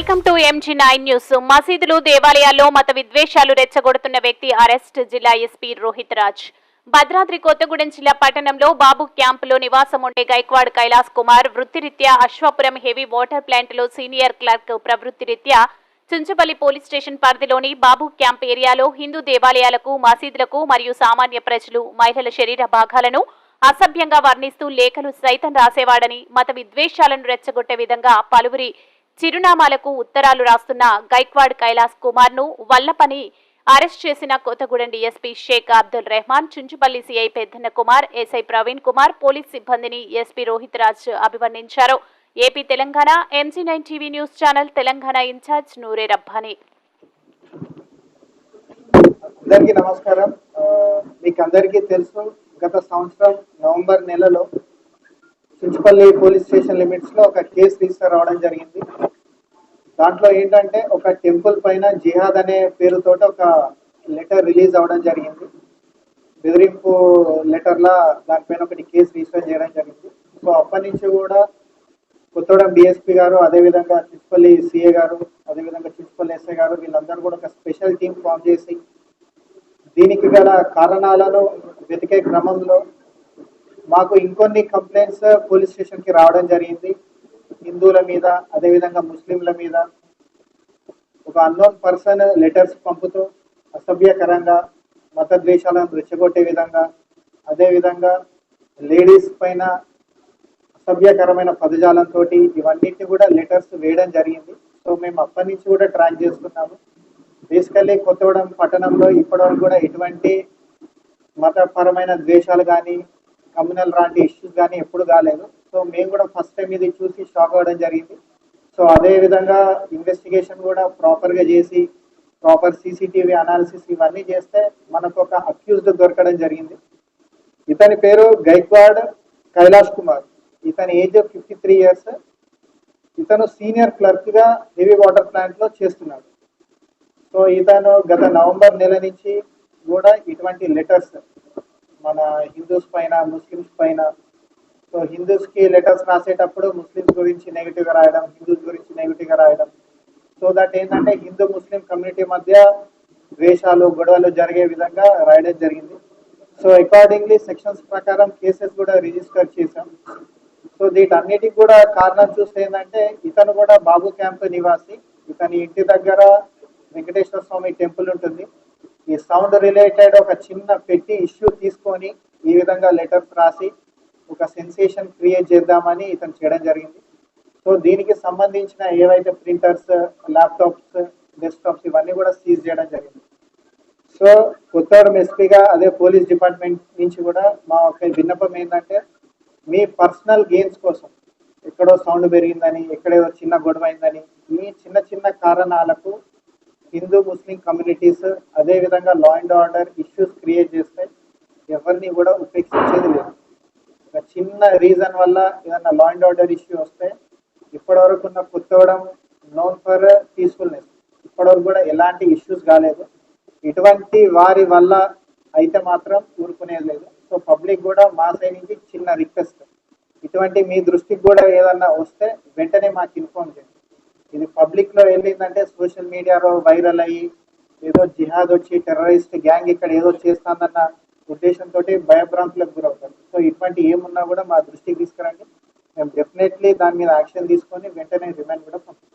Welcome to MG9 news. మసీదులు దేవాలయాల్లో మత విద్వేషాలు రెచ్చగొడుతున్న వ్యక్తి అరెస్ట్. జిల్లా ఎస్పీ రోహిత్ రాజ్. భద్రాద్రి కొత్తగూడెం జిల్లా పట్టణంలో బాబు క్యాంపులో నివాసం ఉండే గైక్వాడ్ కైలాస్ కుమార్ వృత్తిరీత్యా అశ్వాపురం హెవీ వాటర్ ప్లాంట్లో సీనియర్ క్లర్క్. ప్రవృత్తిరీత్యా చుంచుపల్లి పోలీస్ స్టేషన్ పరిధిలోని బాబు క్యాంప్ ఏరియాలో హిందూ దేవాలయాలకు, మసీదులకు మరియు సామాన్య ప్రజలు మహిళల శరీర భాగాలను అసభ్యంగా వర్ణిస్తూ లేఖలు సైతం రాసేవాడని, మత విద్వేషాలను రెచ్చగొట్టే విధంగా పలువురి చిరునామాలకు ఉత్తరాలు రాస్తున్న గైక్వాడ్ కైలాస్ కుమార్ ను వల్లపని అరెస్ట్ చేసిన Kothagudem DSP Sheikh Abdul Rehman, Chunchupalli CI Peddanna Kumar, SI Praveen Kumar, police సిబ్బందిని ఎస్పీ రోహిత్ రాజ్ అభివర్ణించారు. AP Telangana MG9 TV news channel Telangana incharge Noore Rabbani. అందరికీ నమస్కారం. మీకు అందరికీ తెలుసు, గత సంవత్సరం నవంబర్ నెలలో చుంచుపల్లి పోలీస్ స్టేషన్ లిమిట్స్ లో ఒక కేసు రిజిస్టర్ అవడం జరిగింది. దాంట్లో ఏంటంటే ఒక టెంపుల్ పైన జిహాద్ అనే పేరుతోటి ఒక లెటర్ రిలీజ్ అవడం జరిగింది. బెదిరింపు లెటర్లా దానిపైన ఒకటి కేసు రిజిస్టర్ చేయడం జరిగింది. సో అప్పటి నుంచి కూడా కొత్తగూడెం డిఎస్పీ గారు, అదేవిధంగా చుంచుపల్లి సిఏ గారు, అదేవిధంగా చుంచుపల్లి ఎస్ఐ గారు వీళ్ళందరూ కూడా ఒక స్పెషల్ టీం ఫామ్ చేసి దీనికి గల కారణాలను వెతికే క్రమంలో మాకు ఇంకొన్ని కంప్లైంట్స్ పోలీస్ స్టేషన్ కి రావడం జరిగింది. హిందువుల మీద, అదేవిధంగా ముస్లింల మీద ఒక అన్నోన్ పర్సన్ లెటర్స్ పంపుతూ అసభ్యకరంగా మత ద్వేషాలను రెచ్చగొట్టే విధంగా, అదేవిధంగా లేడీస్ పైన అసభ్యకరమైన పదజాలంతో ఇవన్నిటిని కూడా లెటర్స్ వేయడం జరిగింది. సో మేము అప్పటి నుంచి కూడా ట్రాక్ చేస్తున్నాము. బేసికల్లీ కొత్తగూడెం పట్టణంలో ఇప్పటివరకు కూడా ఎటువంటి మతపరమైన ద్వేషాలు కానీ, కమ్యూనల్ లాంటి ఇష్యూస్ కానీ ఎప్పుడు కాలేదు. సో మేము కూడా ఫస్ట్ టైం ఇది చూసి షాక్ అవ్వడం జరిగింది. సో అదే విధంగా ఇన్వెస్టిగేషన్ కూడా ప్రాపర్గా చేసి ప్రాపర్ CCTV అనాలిసిస్ ఇవన్నీ చేస్తే మనకు ఒక అక్యూజ్డ్ దొరకడం జరిగింది. ఇతని పేరు గైక్వాడ్ కైలాష్ కుమార్. ఇతని ఏజ్ 53 years. ఇతను సీనియర్ క్లర్క్ గా హెవీ వాటర్ ప్లాంట్ లో చేస్తున్నాడు. సో ఇతను గత నవంబర్ నెల నుంచి కూడా ఇటువంటి లెటర్స్ మన హిందూస్ పైన, ముస్లిమ్స్ పైన, సో హిందూస్ కి లెటర్స్ రాసేటప్పుడు ముస్లిమ్స్ గురించి నెగిటివ్ గా రాయడం, హిందూస్ గురించి నెగిటివ్ గా రాయడం, సో దట్ ఏంటంటే హిందూ ముస్లిం కమ్యూనిటీ మధ్య ద్వేషాలు, గొడవలు జరిగే విధంగా రాయడం జరిగింది. సో అకార్డింగ్లీ సెక్షన్స్ ప్రకారం కేసెస్ కూడా రిజిస్టర్ చేశాం. సో వీటన్నిటికి కూడా కారణం చూస్తే ఏంటంటే ఇతను కూడా బాబు క్యాంప్ నివాసి. ఇతని ఇంటి దగ్గర వెంకటేశ్వర స్వామి టెంపుల్ ఉంటుంది. ఈ సౌండ్ రిలేటెడ్ ఒక చిన్న పెట్టి ఇష్యూ తీసుకొని ఈ విధంగా లెటర్స్ రాసి ఒక సెన్సేషన్ క్రియేట్ చేద్దామని ఇతను చేయడం జరిగింది. సో దీనికి సంబంధించిన ఏవైతే ప్రింటర్స్, ల్యాప్టాప్స్, డెస్క్టాప్స్ ఇవన్నీ కూడా సీజ్ చేయడం జరిగింది. సో కొత్తగూడెం ఎస్పీగా, అదే పోలీస్ డిపార్ట్మెంట్ నుంచి కూడా మా ఒక విన్నపం ఏంటంటే మీ పర్సనల్ గెయిన్స్ కోసం ఎక్కడో సౌండ్ పెరిగిందని, ఎక్కడేదో చిన్న గొడవ అయిందని, ఈ చిన్న చిన్న కారణాలకు హిందూ ముస్లిం కమ్యూనిటీస్ అదేవిధంగా law and order issues create చేస్తే ఎవరిని కూడా ఉపేక్షించేది లేదు. ఒక చిన్న రీజన్ వల్ల ఏదన్నా లా అండ్ ఆర్డర్ ఇష్యూ వస్తే ఇప్పటివరకు ఉన్న కొత్తగూడెం నోన్ ఫర్ పీస్ఫుల్నెస్, ఇప్పటివరకు కూడా ఎలాంటి ఇష్యూస్ కాలేదు. ఇటువంటి వారి వల్ల అయితే మాత్రం ఊరుకునేది లేదు. సో పబ్లిక్ కూడా మా సైడ్ నుంచి చిన్న రిక్వెస్ట్, ఇటువంటి మీ దృష్టికి కూడా ఏదన్నా వస్తే వెంటనే మాకు ఇన్ఫార్మ్ చేయండి. ఇది పబ్లిక్ లో వెళ్ళిందంటే సోషల్ మీడియాలో వైరల్ అయ్యి ఏదో జిహాద్ వచ్చి టెర్రరిస్ట్ గ్యాంగ్ ఇక్కడ ఏదో చేస్తానన్న ఉద్దేశంతో భయభ్రాంతులకు గురవుతారు. సో ఇటువంటి ఏమున్నా కూడా మా దృష్టికి తీసుకురండి. మేము డెఫినెట్లీ దాని మీద యాక్షన్ తీసుకొని వెంటనే రిమాండ్ కూడా పంపిస్తాం.